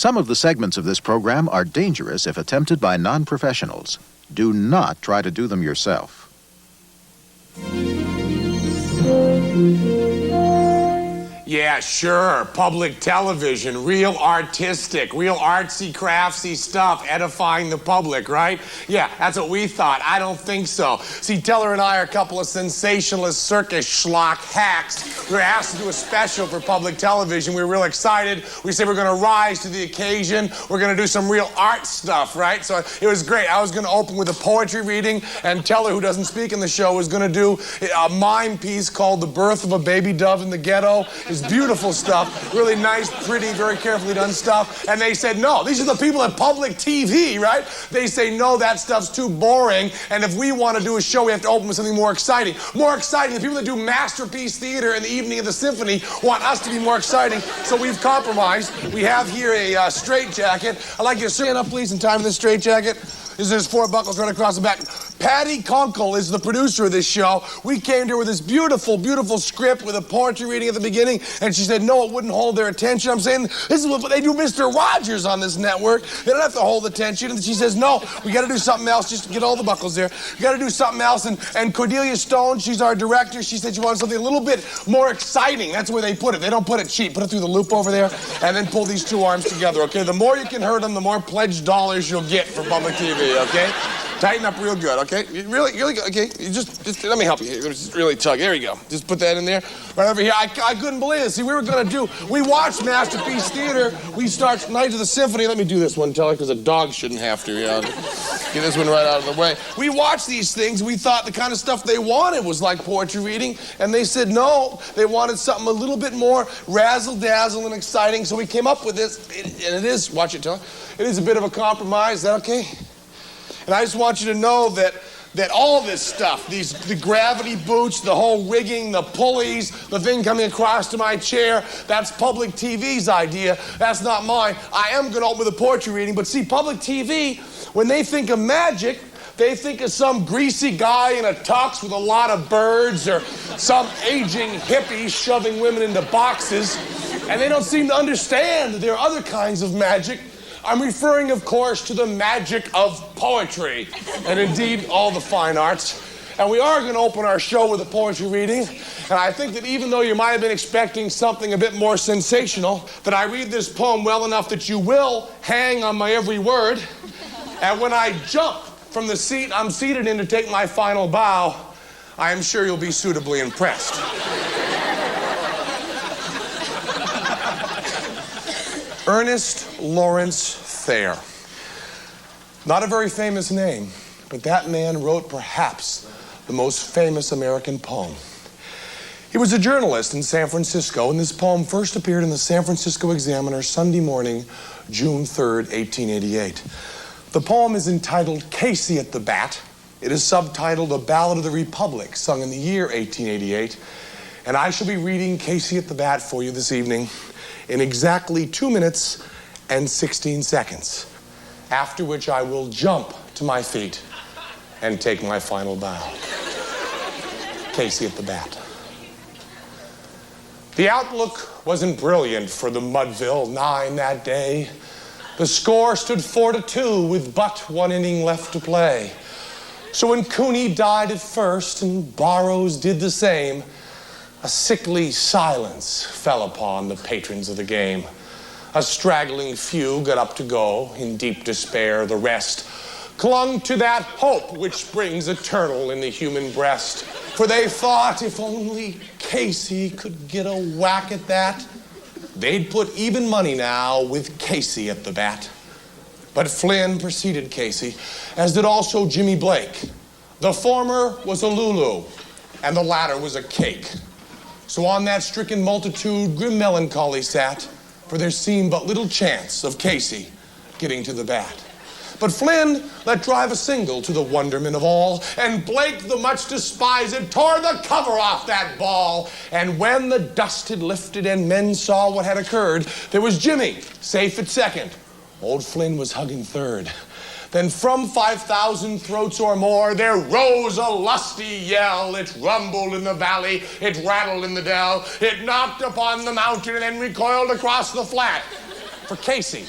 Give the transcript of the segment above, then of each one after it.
Some of the segments of this program are dangerous if attempted by non-professionals. Do not try to do them yourself. Yeah, sure. Public television, real artistic, real artsy, craftsy stuff, edifying the public, right? Yeah, that's what we thought. I don't think so. See, Teller and I are a couple of sensationalist circus schlock hacks. We were asked to do a special for public television. We were real excited. We said we're going to rise to the occasion. We're going to do some real art stuff, right? So it was great. I was going to open with a poetry reading, and Teller, who doesn't speak in the show, was going to do a mime piece called The Birth of a Baby Dove in the Ghetto. It's beautiful stuff, really nice, pretty, very carefully done stuff. And they said, no, these are the people at public TV, right? They say, no, that stuff's too boring. And if we want to do a show, we have to open with something more exciting. More exciting. The people that do masterpiece theater in the evening of the symphony want us to be more exciting. So we've compromised. We have here a straitjacket. I'd like you to stand up, please, in time in this straitjacket. There's 4 buckles right across the back. Patty Kunkel is the producer of this show. We came to her with this beautiful, beautiful script with a poetry reading at the beginning, and she said, no, it wouldn't hold their attention. I'm saying, this is what they do Mr. Rogers on this network. They don't have to hold attention. And she says, no, we got to do something else. Just get all the buckles there. We got to do something else. And Cordelia Stone, she's our director. She said she wanted something a little bit more exciting. That's where they put it. They don't put it cheap. Put it through the loop over there, and then pull these 2 arms together, okay? The more you can hurt them, the more pledged dollars you'll get for public TV, okay? Tighten up real good, okay? Really good, okay? You just let me help you here. Just really tug. There you go. Just put that in there. Right over here. I couldn't believe it. See, we watched Masterpiece Theater. We start Night of the Symphony. Let me do this one, Teller, because a dog shouldn't have to. Yeah, get this one right out of the way. We watched these things. We thought the kind of stuff they wanted was like poetry reading, and they said no. They wanted something a little bit more razzle-dazzle and exciting, so we came up with this. And it is, watch it, Teller. It is a bit of a compromise. Is that okay? And I just want you to know that all this stuff, the gravity boots, the whole rigging, the pulleys, the thing coming across to my chair, that's public TV's idea. That's not mine. I am going to open with a poetry reading, but see, public TV, when they think of magic, they think of some greasy guy in a tux with a lot of birds or some aging hippie shoving women into boxes, and they don't seem to understand that there are other kinds of magic. I'm referring, of course, to the magic of poetry, and indeed all the fine arts. And we are going to open our show with a poetry reading, and I think that even though you might have been expecting something a bit more sensational, that I read this poem well enough that you will hang on my every word, and when I jump from the seat I'm seated in to take my final bow, I am sure you'll be suitably impressed. Ernest Lawrence Thayer. Not a very famous name, but that man wrote perhaps the most famous American poem. He was a journalist in San Francisco, and this poem first appeared in the San Francisco Examiner Sunday morning, June 3rd, 1888. The poem is entitled K-CET the Bat. It is subtitled A Ballad of the Republic, sung in the year 1888. And I shall be reading K-CET the Bat for you this evening in exactly 2 minutes and 16 seconds, after which I will jump to my feet and take my final bow. K-CET the Bat. The outlook wasn't brilliant for the Mudville Nine that day. The score stood 4-2 with but 1 inning left to play. So when Cooney died at first and Burroughs did the same, a sickly silence fell upon the patrons of the game. A straggling few got up to go in deep despair. The rest clung to that hope which springs eternal in the human breast. For they thought if only Casey could get a whack at that, they'd put even money now with Casey at the bat. But Flynn preceded Casey, as did also Jimmy Blake. The former was a Lulu, and the latter was a cake. So on that stricken multitude, grim melancholy sat, for there seemed but little chance of Casey getting to the bat. But Flynn let drive a single to the wonderment of all, and Blake, the much despised, tore the cover off that ball. And when the dust had lifted and men saw what had occurred, there was Jimmy, safe at second. Old Flynn was hugging third. Then from 5,000 throats or more, there rose a lusty yell. It rumbled in the valley, it rattled in the dell, it knocked upon the mountain and then recoiled across the flat. For Casey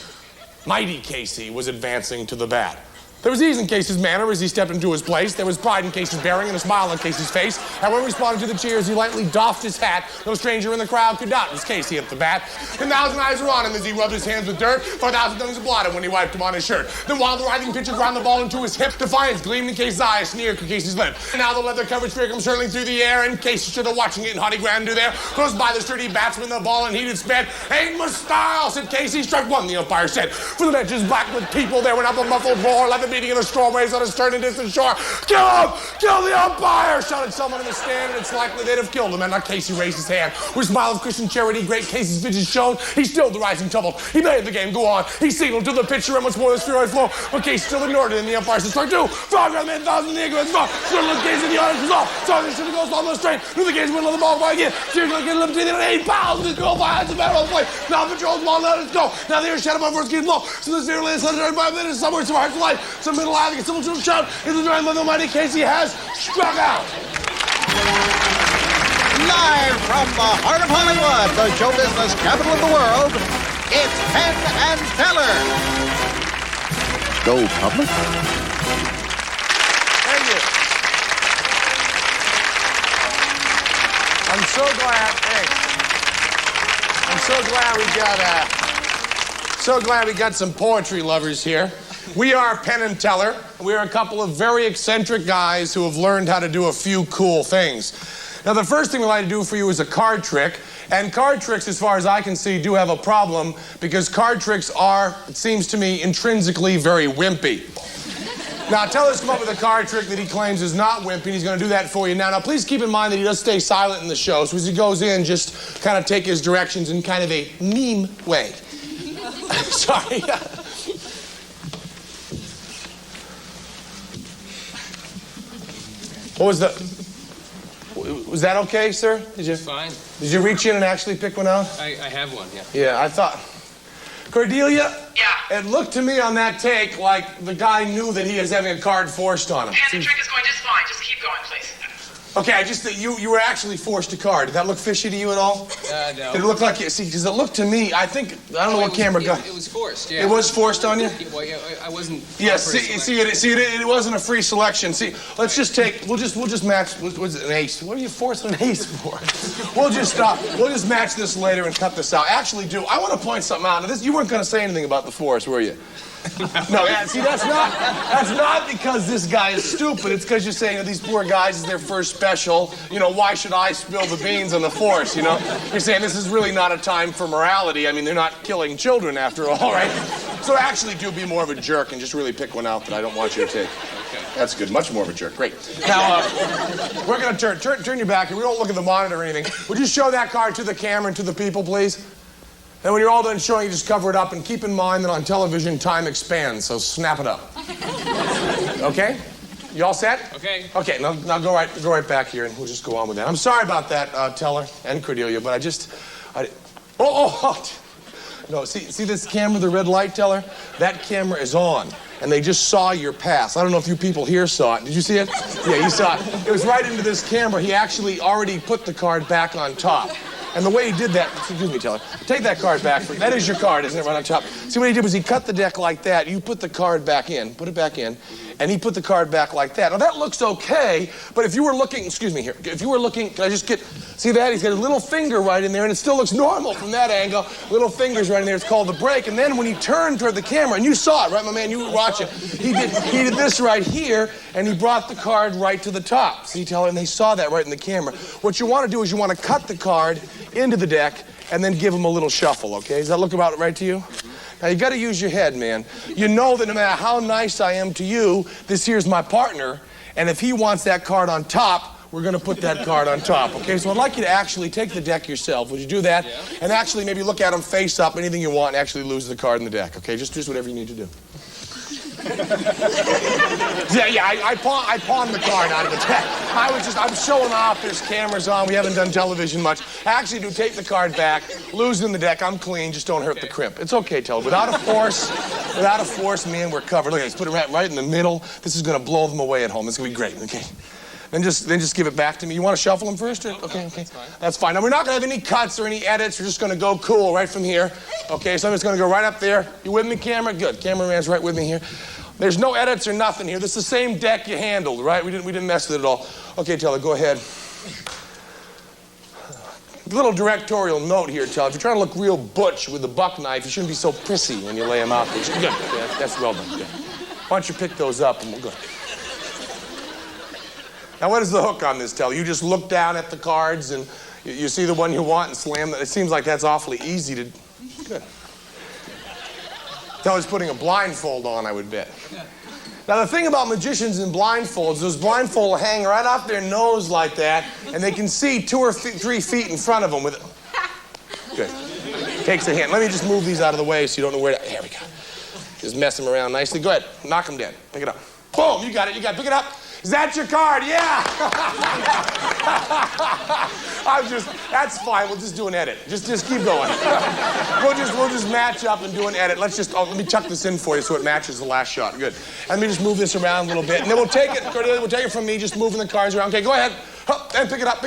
Mighty Casey was advancing to the bat. There was ease in Casey's manner as he stepped into his place. There was pride in Casey's bearing and a smile on Casey's face. And when responding to the cheers, he lightly doffed his hat. No stranger in the crowd could doubt it was Casey at the bat. 10,000 eyes were on him as he rubbed his hands with dirt. 4,000 tongues applauded when he wiped him on his shirt. Then while the writhing pitcher ground the ball into his hip, defiance gleamed in Casey's eye, a sneer to Casey's lip. And now the leather covered sphere comes hurtling through the air, and Casey stood there watching it in haughty grandeur there. Close by the sturdy batsman, the ball in heated sped. Ain't my style, said Casey. Strike one, the umpire said. For the benches black with people, there went up a muffled roar, like the beating of a storm waves on a stern and distant shore. Kill him! Kill the umpire! Shouted someone in the stand, and it's likely they'd have killed him. And not Casey raised his hand. With a smile of Christian charity, great Casey's vision shone. He stilled the rising tumult. He made the game go on. He signaled to the pitcher, and once more the spheroid flow. But Casey still ignored it, and the umpire said, strike two. Frog around the 1,000, the eagle has gone. Still looked Casey, the audience was off. So they should have gone almost straight. Knew the Casey wouldn't let the ball fly again. Cheers like a little between 8 pounds. This girl by the battle of play. Now patrol's ball, let us go. Now the air shadow my first game blow. So the zero last 135 minutes, somewhere, some hearts alive. Some middle alley, some little shout. The drive by the mighty Casey has struck out. Live from the heart of Hollywood, the show business capital of the world, it's Penn and Teller. Go Public? Thank you. I'm so glad. Hey, I'm so glad we got some poetry lovers here. We are Penn and Teller. We are a couple of very eccentric guys who have learned how to do a few cool things. Now, the first thing we like to do for you is a card trick. And card tricks, as far as I can see, do have a problem because card tricks are, it seems to me, intrinsically very wimpy. Now, Teller's come up with a card trick that he claims is not wimpy, and he's going to do that for you now. Now, please keep in mind that he does stay silent in the show, so as he goes in, just kind of take his directions in kind of a meme way. Sorry. What was was that okay, sir? It's fine. Did you reach in and actually pick one out? I have one, yeah. Yeah, I thought. Cordelia? Yeah. It looked to me on that take like the guy knew that he was having a card forced on him. And the trick is going just fine. Just keep going, please. Okay, I just, you were actually forced a card. Did that look fishy to you at all? No. Did it look like, see, because it looked to me, I don't know what camera got. It was forced, yeah. It was forced on you? Well, yeah, I wasn't. Yeah, it wasn't a free selection. See, let's just take, we'll just match, what's it, an ace? What are you forcing an ace for? We'll just match this later and cut this out. Actually, I want to point something out. Now, you weren't going to say anything about the force, were you? No, see, that's not because this guy is stupid. It's because you're saying, these poor guys is their first special. Why should I spill the beans on the force, You're saying this is really not a time for morality. I mean, they're not killing children after all, right? So actually do be more of a jerk and just really pick one out that I don't want you to take. Okay. That's good. Much more of a jerk. Great. Now, we're going to turn your back, and we don't look at the monitor or anything. Would you show that card to the camera and to the people, please? And when you're all done showing, you just cover it up, and keep in mind that on television, time expands, so snap it up. Okay? You all set? Okay. Okay, now go right back here, and we'll just go on with that. I'm sorry about that, Teller and Cordelia, but no, see this camera, the red light, Teller? That camera is on, and they just saw your pass. I don't know if you people here saw it. Did you see it? Yeah, you saw it. It was right into this camera. He actually already put the card back on top. And the way he did that, excuse me, Teller, take that card back. That is your card, isn't it, right on top? See, what he did was he cut the deck like that. You put the card back in, put it back in, and he put the card back like that. Now, that looks okay, but if you were looking, excuse me here, if you were looking, can I just see that? He's got his little finger right in there, and it still looks normal from that angle. Little fingers right in there, it's called the break. And then when he turned toward the camera, and you saw it, right, my man, you were watching, he did this right here, and he brought the card right to the top. See, Teller, and they saw that right in the camera. What you want to do is you want to cut the card into the deck and then give him a little shuffle, okay? Does that look about right to you? Now, you got to use your head, man. You know that no matter how nice I am to you, this here's my partner, and if he wants that card on top, we're going to put that card on top, okay? So I'd like you to actually take the deck yourself. Would you do that? Yeah. And actually maybe look at him face up, anything you want, and actually lose the card in the deck, okay? Just whatever you need to do. I pawned the card out of the deck. I'm showing off. There's cameras on. We haven't done television much. Actually, take the card back, lose in the deck. I'm clean. Just don't hurt the crimp. It's okay, Teller. Without a force, man, we're covered. Look at this. Put it right in the middle. This is going to blow them away at home. It's going to be great, okay? Then just give it back to me. You want to shuffle them first? Or? Okay. That's fine. That's fine. Now, we're not going to have any cuts or any edits. We're just going to go cool right from here. Okay, so I'm just going to go right up there. You with me, camera? Good. Cameraman's right with me here. There's no edits or nothing here. This is the same deck you handled, right? We didn't mess with it at all. Okay, Teller, go ahead. A little directorial note here, Teller. If you're trying to look real butch with a buck knife, you shouldn't be so prissy when you lay them out there. Good. Yeah, that's well done. Good. Why don't you pick those up and we'll go. Now, what is the hook on this, Teller? You just look down at the cards and you see the one you want and slam it. It seems like that's awfully easy to... Good. Teller's putting a blindfold on, I would bet. Now, the thing about magicians in blindfolds, those blindfolds hang right off their nose like that, and they can see 2 or 3 feet in front of them with it. Good. Takes a hand. Let me just move these out of the way so you don't know where to... There we go. Just mess them around nicely. Go ahead. Knock them dead. Pick it up. Boom. You got it. Pick it up. Is that your card? Yeah. That's fine. We'll just do an edit. Just keep going. We'll just match up and do an edit. Let me chuck this in for you so it matches the last shot. Good. And let me just move this around a little bit. And then we'll take it from me, just moving the cards around. Okay, go ahead. And pick it up.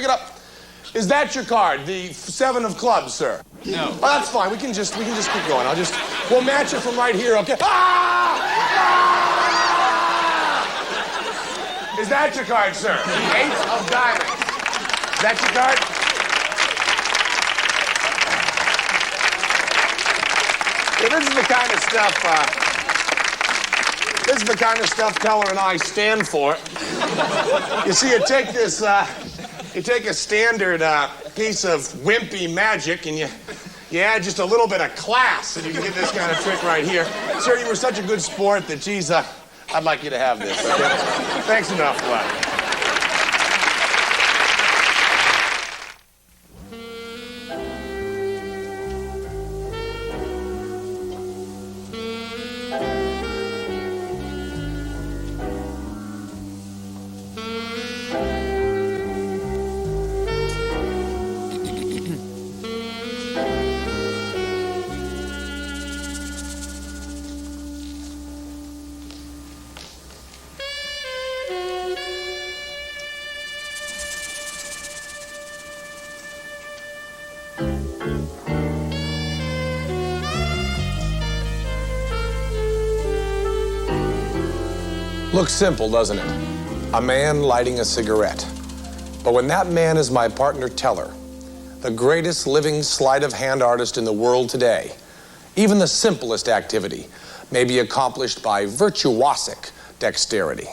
Is that your card? The 7 of clubs, sir? No. Oh, that's fine. We can just keep going. We'll match it from right here, okay? Is that your card, sir? The 8 of diamonds. Is that your card? Yeah, this is the kind of stuff Teller and I stand for. You see, you take a standard piece of wimpy magic and you add just a little bit of class and you can get this kind of trick right here. Sir, you were such a good sport that, geez, I'd like you to have this. Okay? Thanks enough, bud. Looks simple, doesn't it? A man lighting a cigarette. But when that man is my partner Teller, the greatest living sleight of hand artist in the world today, even the simplest activity may be accomplished by virtuosic dexterity.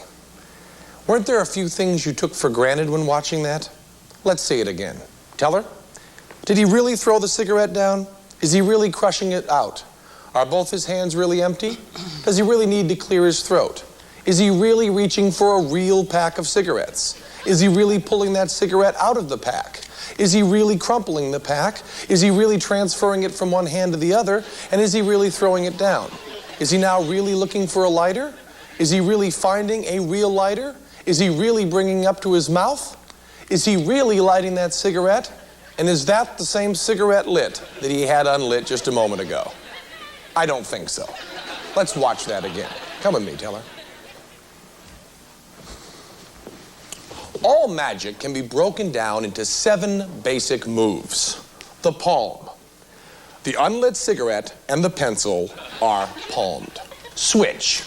Weren't there a few things you took for granted when watching that? Let's see it again. Teller, did he really throw the cigarette down? Is he really crushing it out? Are both his hands really empty? Does he really need to clear his throat? Is he really reaching for a real pack of cigarettes? Is he really pulling that cigarette out of the pack? Is he really crumpling the pack? Is he really transferring it from one hand to the other? And is he really throwing it down? Is he now really looking for a lighter? Is he really finding a real lighter? Is he really bringing it up to his mouth? Is he really lighting that cigarette? And is that the same cigarette lit that he had unlit just a moment ago? I don't think so. Let's watch that again. Come with me, Teller. All magic can be broken down into 7 basic moves. The palm. The unlit cigarette and the pencil are palmed. Switch.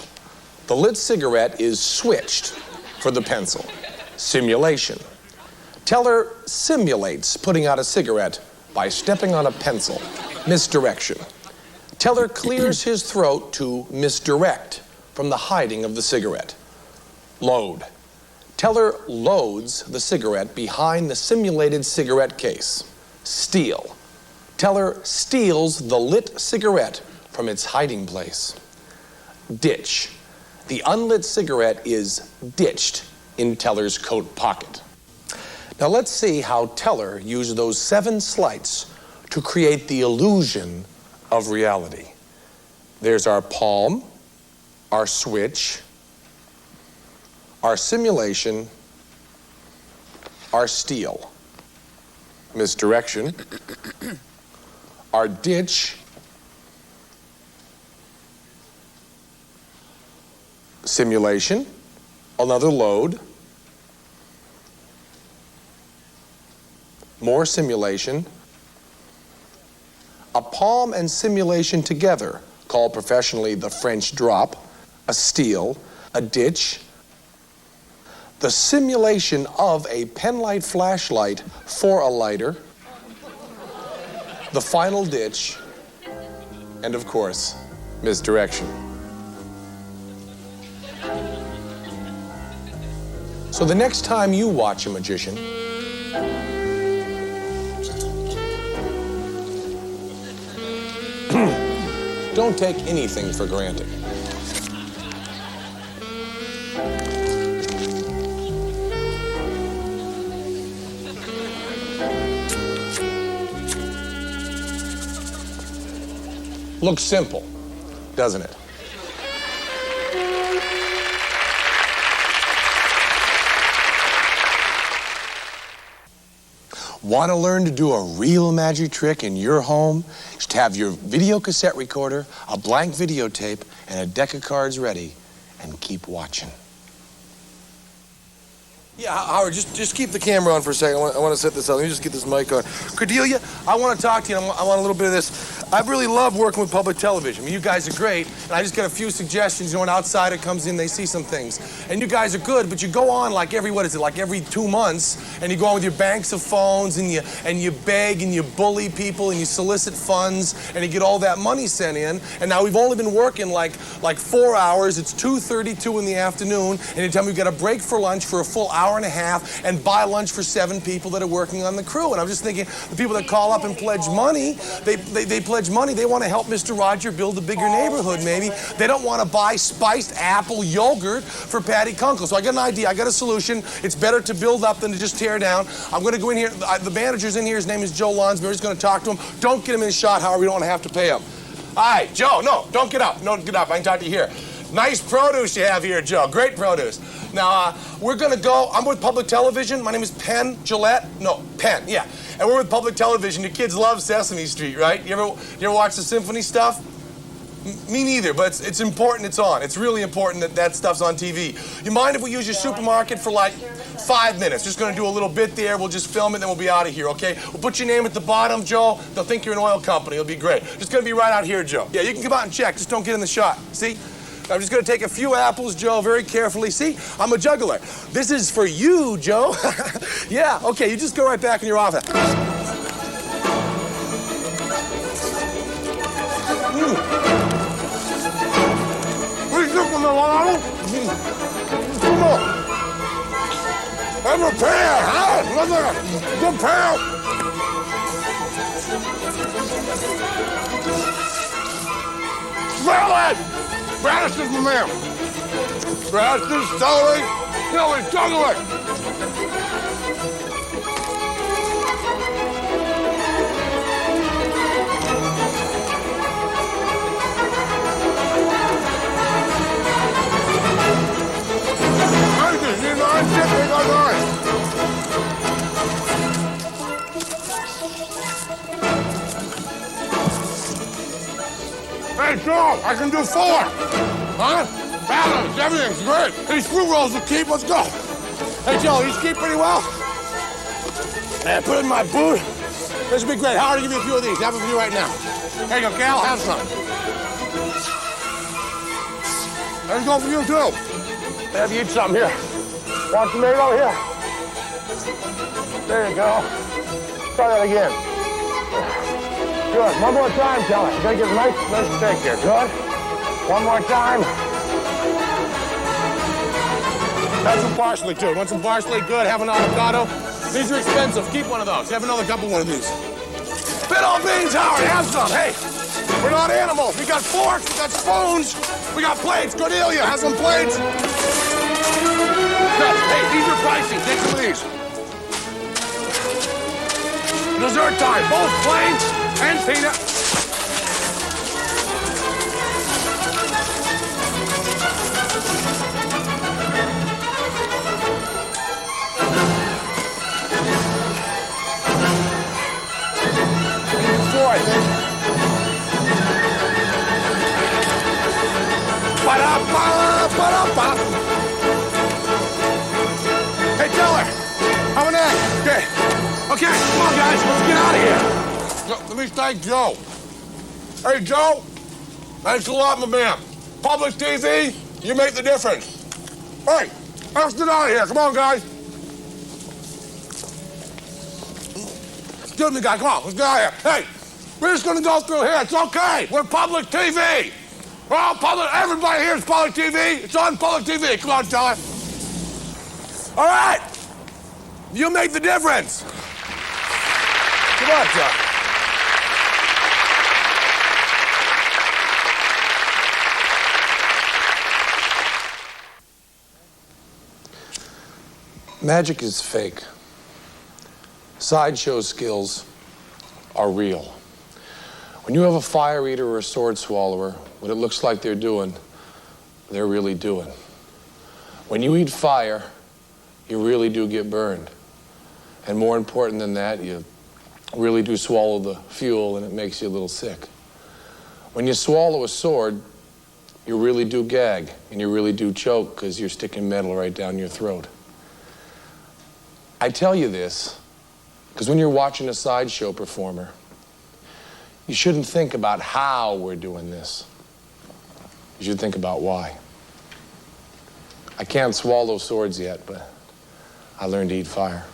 The lit cigarette is switched for the pencil. Simulation. Teller simulates putting out a cigarette by stepping on a pencil. Misdirection. Teller clears his throat to misdirect from the hiding of the cigarette. Load. Teller loads the cigarette behind the simulated cigarette case. Steal. Teller steals the lit cigarette from its hiding place. Ditch. The unlit cigarette is ditched in Teller's coat pocket. Now let's see how Teller used those 7 sleights to create the illusion of reality. There's our palm, our switch, our simulation, our steal, misdirection, our ditch, simulation, another load, more simulation, a palm and simulation together, called professionally the French drop, a steal, a ditch, the simulation of a penlight flashlight for a lighter, the final ditch, and of course, misdirection. So the next time you watch a magician, don't take anything for granted. Looks simple, doesn't it? Want to learn to do a real magic trick in your home? Just have your video cassette recorder, a blank videotape, and a deck of cards ready, and keep watching. Yeah, Howard, just keep the camera on for a second. I want to set this up. Let me just get this mic on. Cordelia, I want to talk to you. I want a little bit of this. I really love working with public television. I mean, you guys are great, and I just got a few suggestions. You know, an outsider comes in, they see some things. And you guys are good, but you go on like every 2 months, and you go on with your banks of phones, and you beg, and you bully people, and you solicit funds, and you get all that money sent in. And now we've only been working like 4 hours. It's 2:32 in the afternoon, and you tell me we've got a break for lunch for a full hour and a half and buy lunch for 7 people that are working on the crew. And I'm just thinking, the people that call up and pledge money, they pledge money. They want to help Mr. Roger build a bigger neighborhood, maybe. They don't want to buy spiced apple yogurt for Patty Kunkel. So I got an idea. I got a solution. It's better to build up than to just tear down. I'm going to go in here. The manager's in here. His name is Joe Lonsberry. He's going to talk to him. Don't get him in the shot, Howard. We don't want to have to pay him. All right, Joe, no, don't get up. Don't get up. I can talk to you here. Nice produce you have here, Joe. Great produce. Now, we're going to go. I'm with public television. My name is Penn Penn, yeah. And we're with public television. Your kids love Sesame Street, right? You ever watch the symphony stuff? Me neither, but it's important it's on. It's really important that stuff's on TV. You mind if we use your supermarket for like 5 minutes? Just going to do a little bit there. We'll just film it, then we'll be out of here, okay? We'll put your name at the bottom, Joe. They'll think you're an oil company. It'll be great. Just going to be right out here, Joe. Yeah, you can come out and check. Just don't get in the shot. See? I'm just going to take a few apples, Joe, very carefully. See, I'm a juggler. This is for you, Joe. Yeah, okay, you just go right back in your office. Please look on the line. Come on. And prepare, huh? Look at it. Prepare. Smell it! Radishes, my man. Radishes, celery, juggle it. Hey, Joe, I can do 4. Huh? Balance, everything's great. These fruit rolls will keep. Let's go. Hey, Joe, these keep pretty well? Yeah, put it in my boot. This will be great. Howard, I'll give you a few of these. Have a few right now. There you go, Cal. Have some. Let's go for you, too. Have you eat something here. Want tomato here? There you go. Try that again. Good. One more time, Kelly. Take it nice steak here. Good. One more time. Have some parsley, too. Want some parsley? Good. Have an avocado. These are expensive. Keep one of those. Have another couple one of these. Pinto beans, Howard. Have some. Hey, we're not animals. We got forks. We got spoons. We got plates. Cordelia, have some plates. Hey, these are pricey. Take some of these. Dessert time. Both plain and peanut. I think. Hey, Teller, have an egg. Okay. Okay, come on, guys, let's get out of here. Let me thank Joe. Hey, Joe, thanks a lot, my man. Public TV, you make the difference. Hey, let's get out of here. Come on, guys. Excuse me, guys, come on, let's get out of here. Hey, we're just gonna go through here. It's okay. We're public TV. We're all public. Everybody here is public TV. It's on public TV. Come on, Teller. All right. You make the difference. Come on, Teller. Magic is fake. Sideshow skills are real. When you have a fire eater or a sword swallower, what it looks like they're doing, they're really doing. When you eat fire, you really do get burned. And more important than that, you really do swallow the fuel and it makes you a little sick. When you swallow a sword, you really do gag and you really do choke because you're sticking metal right down your throat. I tell you this because when you're watching a sideshow performer, you shouldn't think about how we're doing this. You should think about why. I can't swallow swords yet, but I learned to eat fire.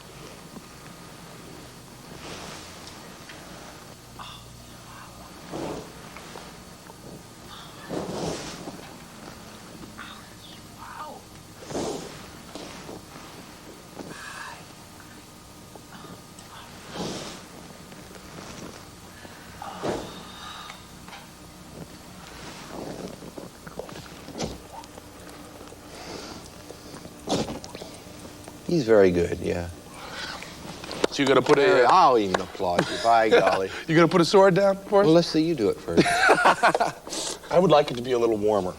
He's very good, yeah. So you're gonna put a... I'll even applaud you, by golly. You gonna put a sword down for us? Well, let's see you do it first. I would like it to be a little warmer.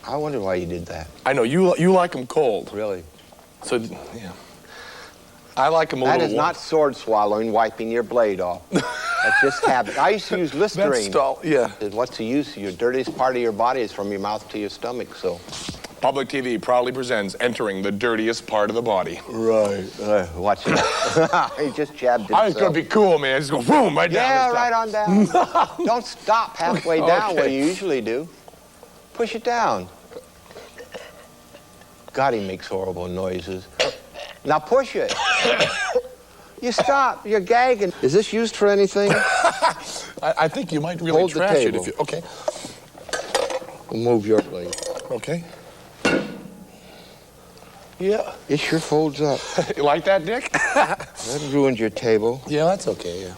I wonder why you did that. I know, you like them cold. Really? So, yeah. I like them a That little is warm. not sword swallowing, wiping your blade off. That's just habit. I used to use Listerine. Yeah. What's the use? Your dirtiest part of your body is from your mouth to your stomach, so... Public TV proudly presents Entering the Dirtiest Part of the Body. Right. Watch that. He just jabbed himself. I was gonna be cool, man. Just go boom, right down. Yeah, the right on down. Don't stop halfway down where you usually do. Push it down. God, he makes horrible noises. Now push it. You stop. You're gagging. Is this used for anything? I think you might really Hold the trash it table. if you... Okay. We'll move your blade. Okay. Yeah. It sure folds up. You like that, Dick? That ruined your table. Yeah, that's okay, yeah.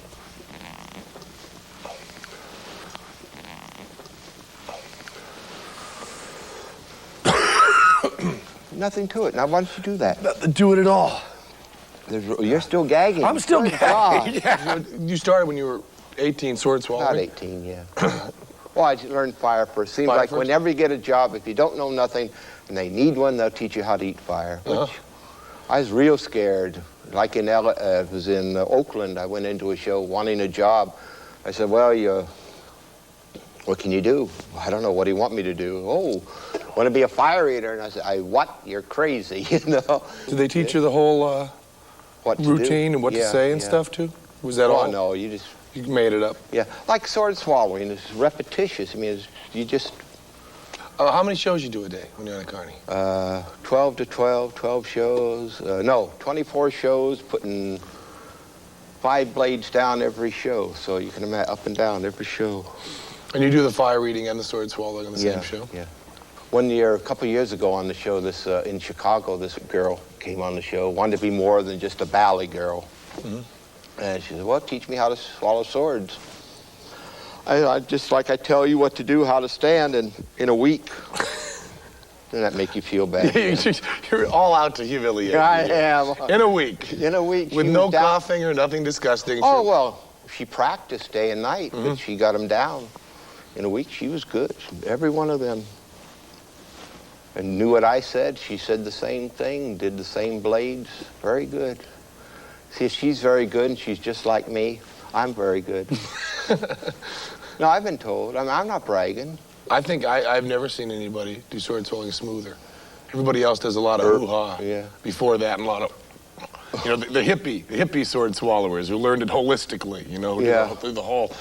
Nothing to it. Now, why don't you do that? Nothing to it at all. You're still gagging. I'm still Good gagging. God. Yeah. You started when you were 18, sword swallowing? About 18, yeah. Well, I learned fire first. Seems Fire like first? whenever you get a job, if you don't know nothing and they need one, they'll teach you how to eat fire. Which I was real scared. Like it was in Oakland. I went into a show wanting a job. I said, well, what can you do? I don't know. What do you want me to do? Oh, want to be a fire eater? And I said, what? You're crazy, you know? Did they teach you the whole What to do? routine and what to say and stuff, too? Was that all? Oh, no, you just... You made it up? Yeah, like sword swallowing. It's repetitious. I mean, you just... How many shows you do a day when you're at Carney? 12 to 12 shows. No, 24 shows, putting 5 blades down every show. So you can imagine up and down every show. And you do the fire eating and the sword swallowing on the same show? Yeah. One year, a couple years ago on the show, in Chicago, this girl came on the show, wanted to be more than just a ballet girl. Mm-hmm. And she said, well, teach me how to swallow swords. I just like I tell you what to do, how to stand, and in a week. Doesn't that make you feel bad? You're all out to humiliate me. I am. In a week. In a week. With no coughing or nothing disgusting. Oh, well, she practiced day and night, but she got them down. In a week, she was good. Every one of them. And knew what I said. She said the same thing, did the same blades. Very good. See, she's very good, and she's just like me. I'm very good. No, I've been told. I'm not bragging. I think I've never seen anybody do sword swallowing smoother. Everybody else does a lot of hoo-ha Yeah. before that and a lot of... You know, the hippie sword swallowers who learned it holistically, you know, who did through the whole,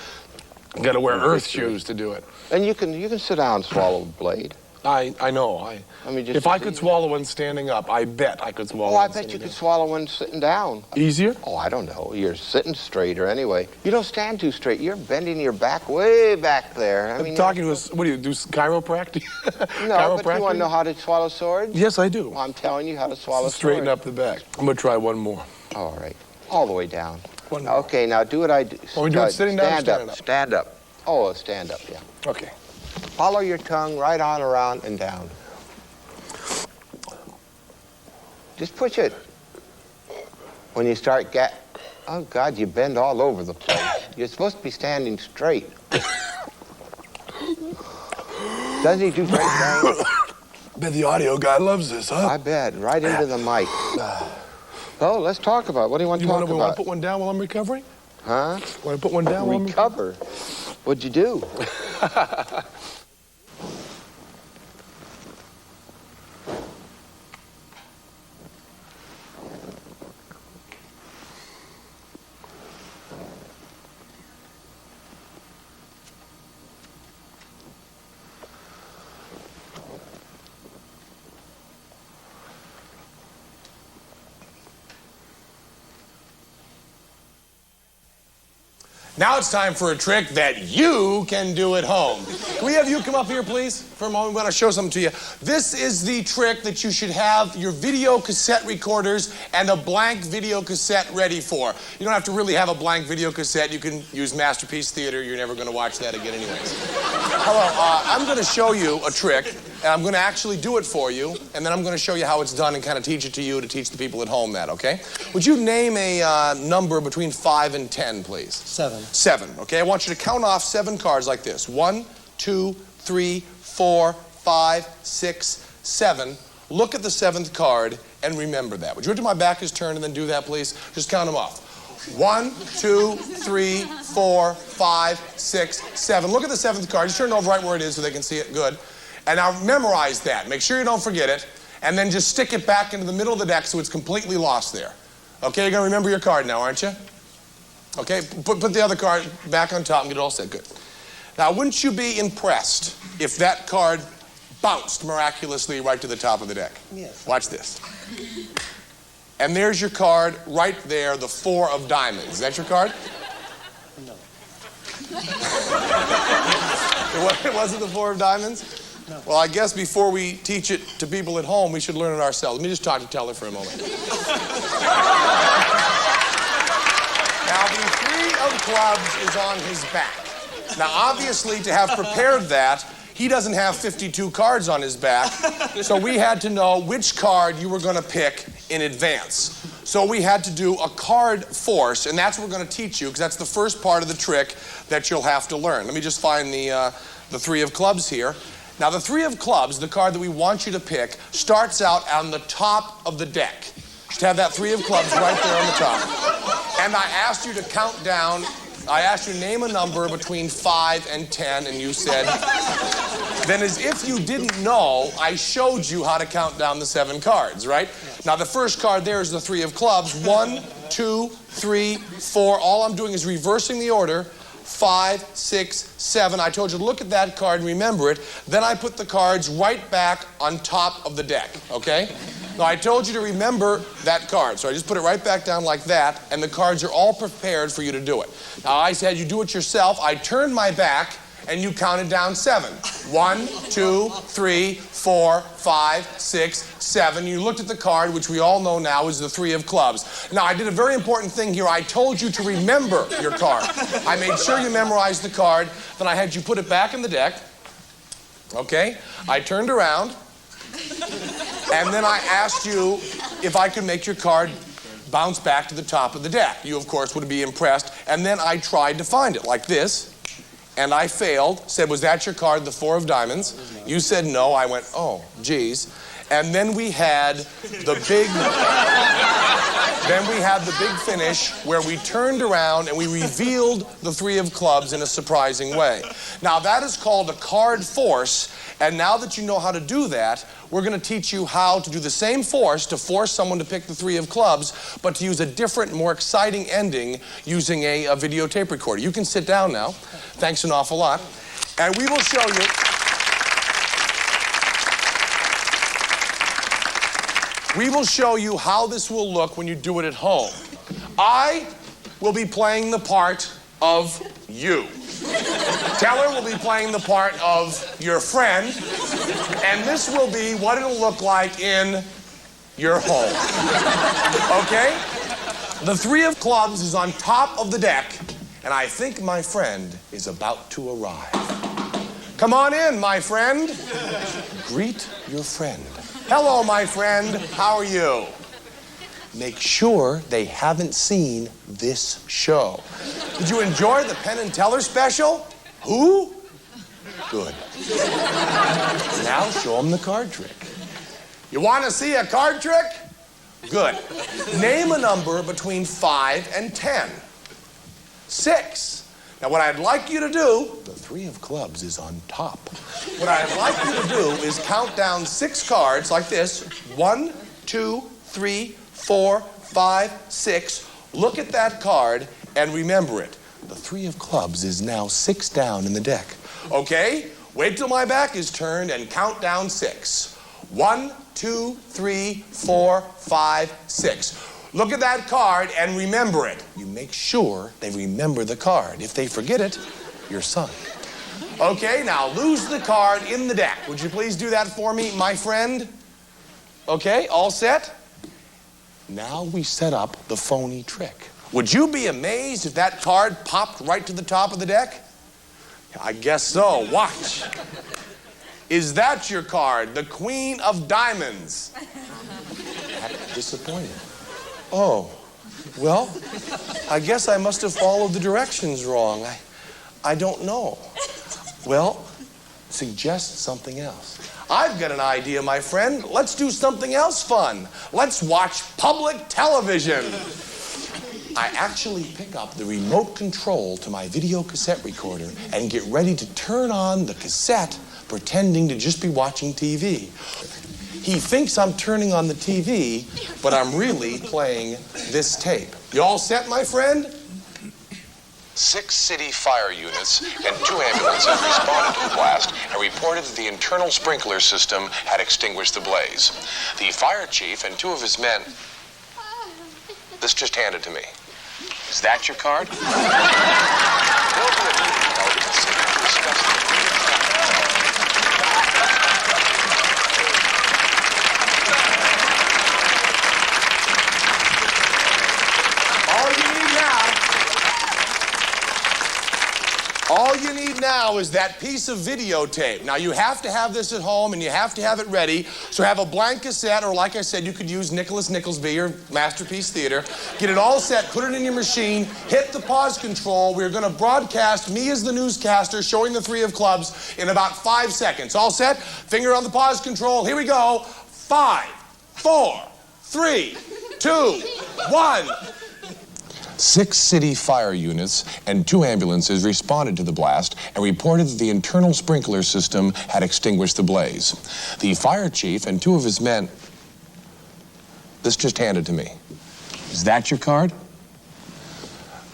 got to wear earth shoes to do it. And you can sit down and swallow the blade. I know. I mean, if I could swallow one standing up, I bet I could swallow one. I bet you could swallow one sitting down. Easier? Oh, I don't know. You're sitting straighter anyway. You don't stand too straight. You're bending your back way back there. I mean, talking to us. What do you do? Chiropractic? No, but you want to know how to swallow swords? Yes, I do. Well, I'm telling you how to swallow Straighten swords. up the back. I'm gonna try one more. All right, all the way down. One more. Okay, now do what I do. Are we doing sitting down or standing up? Stand up. Oh, stand up, yeah. Okay. Follow your tongue right on around and down. Just push it. When you start oh God, you bend all over the place. You're supposed to be standing straight. Doesn't he do great things? Bet the audio guy loves this, huh? I bet, right into the mic. Oh, let's talk about it. What do you want to talk about? Want to put one down while I'm recovering? Huh? Want to put one down while I'm recovering? Recover? What'd you do? Now it's time for a trick that you can do at home. Can we have you come up here, please, for a moment? We want to show something to you. This is the trick that you should have your video cassette recorders and a blank video cassette ready for. You don't have to really have a blank video cassette. You can use Masterpiece Theater. You're never going to watch that again anyways. Hello, I'm going to show you a trick, and I'm going to actually do it for you, and then I'm going to show you how it's done and kind of teach it to you to teach the people at home that, okay? Would you name a number between 5 and 10, please? 7. 7, okay? I want you to count off 7 cards like this. 1, 2, 3, 4, 5, 6, 7. Look at the 7th card and remember that. Would you wait till my back is turned and then do that, please? Just count them off. 1, 2, 3, 4, 5, 6, 7. Look at the 7th card. Just turn it over right where it is so they can see it. Good. And now memorize that. Make sure you don't forget it. And then just stick it back into the middle of the deck so it's completely lost there. Okay, you're going to remember your card now, aren't you? Okay, put the other card back on top and get it all set. Good. Now, wouldn't you be impressed if that card bounced miraculously right to the top of the deck? Yes. Watch this. And there's your card right there, the 4 of diamonds. Is that your card? No. It wasn't the 4 of diamonds? No. Well, I guess before we teach it to people at home, we should learn it ourselves. Let me just talk to Teller for a moment. Now, the 3 of clubs is on his back. Now, obviously, to have prepared that, he doesn't have 52 cards on his back, so we had to know which card you were going to pick in advance. So we had to do a card force, and that's what we're going to teach you, because that's the first part of the trick that you'll have to learn. Let me just find the 3 of clubs here. Now, the 3 of clubs, the card that we want you to pick, starts out on the top of the deck. Just have that 3 of clubs right there on the top. And I asked you to count down. I asked you to name a number between 5 and 10, and you said. Then as if you didn't know, I showed you how to count down the 7 cards, right? Yes. Now, the first card there is the 3 of clubs. 1, 2, 3, 4. All I'm doing is reversing the order. 5, 6, 7. I told you to look at that card and remember it. Then I put the cards right back on top of the deck, okay? Now, I told you to remember that card, so I just put it right back down like that, and the cards are all prepared for you to do it. Now, I said you do it yourself. I turned my back, and you counted down 7. 1, 2, 3, 4, 5, 6, 7. You looked at the card, which we all know now is the 3 of clubs. Now, I did a very important thing here. I told you to remember your card. I made sure you memorized the card. Then I had you put it back in the deck. Okay? I turned around. And then I asked you if I could make your card bounce back to the top of the deck. You, of course, would be impressed. And then I tried to find it like this. And I failed. Said, was that your card, the 4 of diamonds? You said no. I went, oh, geez. And then we had the big... Then we had the big finish where we turned around and we revealed the three of clubs in a surprising way. Now that is called a card force, and now that you know how to do that, we're going to teach you how to do the same force to force someone to pick the three of clubs, but to use a different, more exciting ending using a videotape recorder. You can sit down now. Thanks an awful lot. And we will show you. We will show you how this will look when you do it at home. I will be playing the part of you. Teller will be playing the part of your friend, and this will be what it'll look like in your home. Okay? The three of clubs is on top of the deck, and I think my friend is about to arrive. Come on in, my friend. Greet your friend. Hello, my friend. How are you? Make sure they haven't seen this show. Did you enjoy the Penn and Teller special? Who? Good. Now show them the card trick. You want to see a card trick? Good. Name a number between 5 and 10. 6. Now what I'd like you to do, the three of clubs is on top. What I'd like you to do is count down 6 cards like this. 1, 2, 3, 4, 5, 6. Look at that card and remember it. The three of clubs is now 6 down in the deck. Okay? Wait till my back is turned and count down 6. 1, 2, 3, 4, 5, 6. Look at that card and remember it. You make sure they remember the card. If they forget it, you're sunk. Okay, now lose the card in the deck. Would you please do that for me, my friend? Okay, all set? Now we set up the phony trick. Would you be amazed if that card popped right to the top of the deck? I guess so. Watch. Is that your card, the Queen of Diamonds? That's disappointing. Oh, well, I guess I must have followed the directions wrong. I don't know. Well, suggest something else. I've got an idea, my friend. Let's do something else fun. Let's watch public television. I actually pick up the remote control to my video cassette recorder and get ready to turn on the cassette, pretending to just be watching TV. He thinks I'm turning on the TV, but I'm really playing this tape. You all set, my friend? 6 city fire units and 2 ambulances responded to the blast and reported that the internal sprinkler system had extinguished the blaze. The fire chief and 2 of his men... This just handed to me. Is that your card? There'll be a meeting held in the city to discuss the... All you need now is that piece of videotape. Now, you have to have this at home, and you have to have it ready. So have a blank cassette, or like I said, you could use Nicholas Nicklesby or Masterpiece Theater. Get it all set, put it in your machine, hit the pause control. We're going to broadcast me as the newscaster showing the three of clubs in about 5 seconds. All set? Finger on the pause control. Here we go. 5, 4, 3, 2, 1... 6 city fire units and 2 ambulances responded to the blast and reported that the internal sprinkler system had extinguished the blaze. The fire chief and 2 of his men... This just handed to me. Is that your card?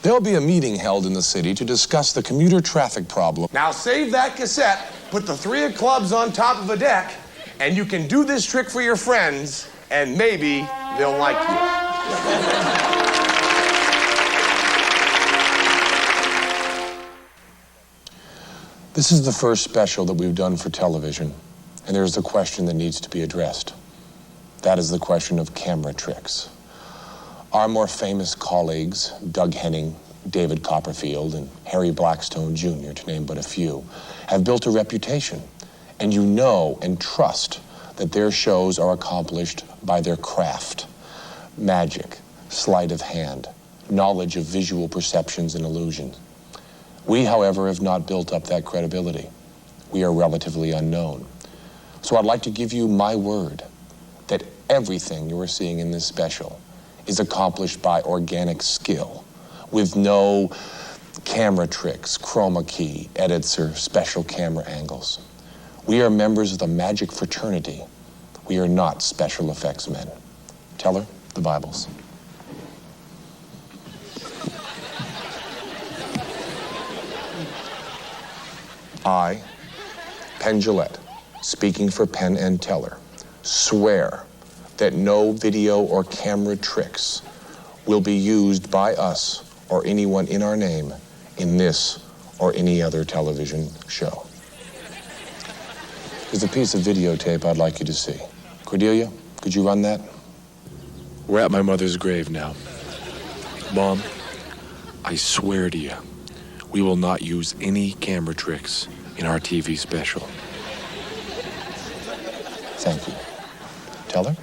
There'll be a meeting held in the city to discuss the commuter traffic problem. Now save that cassette, put the three of clubs on top of a deck, and you can do this trick for your friends, and maybe they'll like you. This is the first special that we've done for television, and there's a question that needs to be addressed. That is the question of camera tricks. Our more famous colleagues, Doug Henning, David Copperfield, and Harry Blackstone Jr., to name but a few, have built a reputation, and you know and trust that their shows are accomplished by their craft. Magic, sleight of hand, knowledge of visual perceptions and illusions. We, however, have not built up that credibility. We are relatively unknown. So I'd like to give you my word that everything you are seeing in this special is accomplished by organic skill, with no camera tricks, chroma key, edits, or special camera angles. We are members of the magic fraternity. We are not special effects men. Teller, the Bibles. I, Penn Jillette, speaking for Penn and Teller, swear that no video or camera tricks will be used by us or anyone in our name in this or any other television show. There's a piece of videotape I'd like you to see. Cordelia, could you run that? We're at my mother's grave now. Mom, I swear to you, we will not use any camera tricks in our TV special. Thank you. Teller?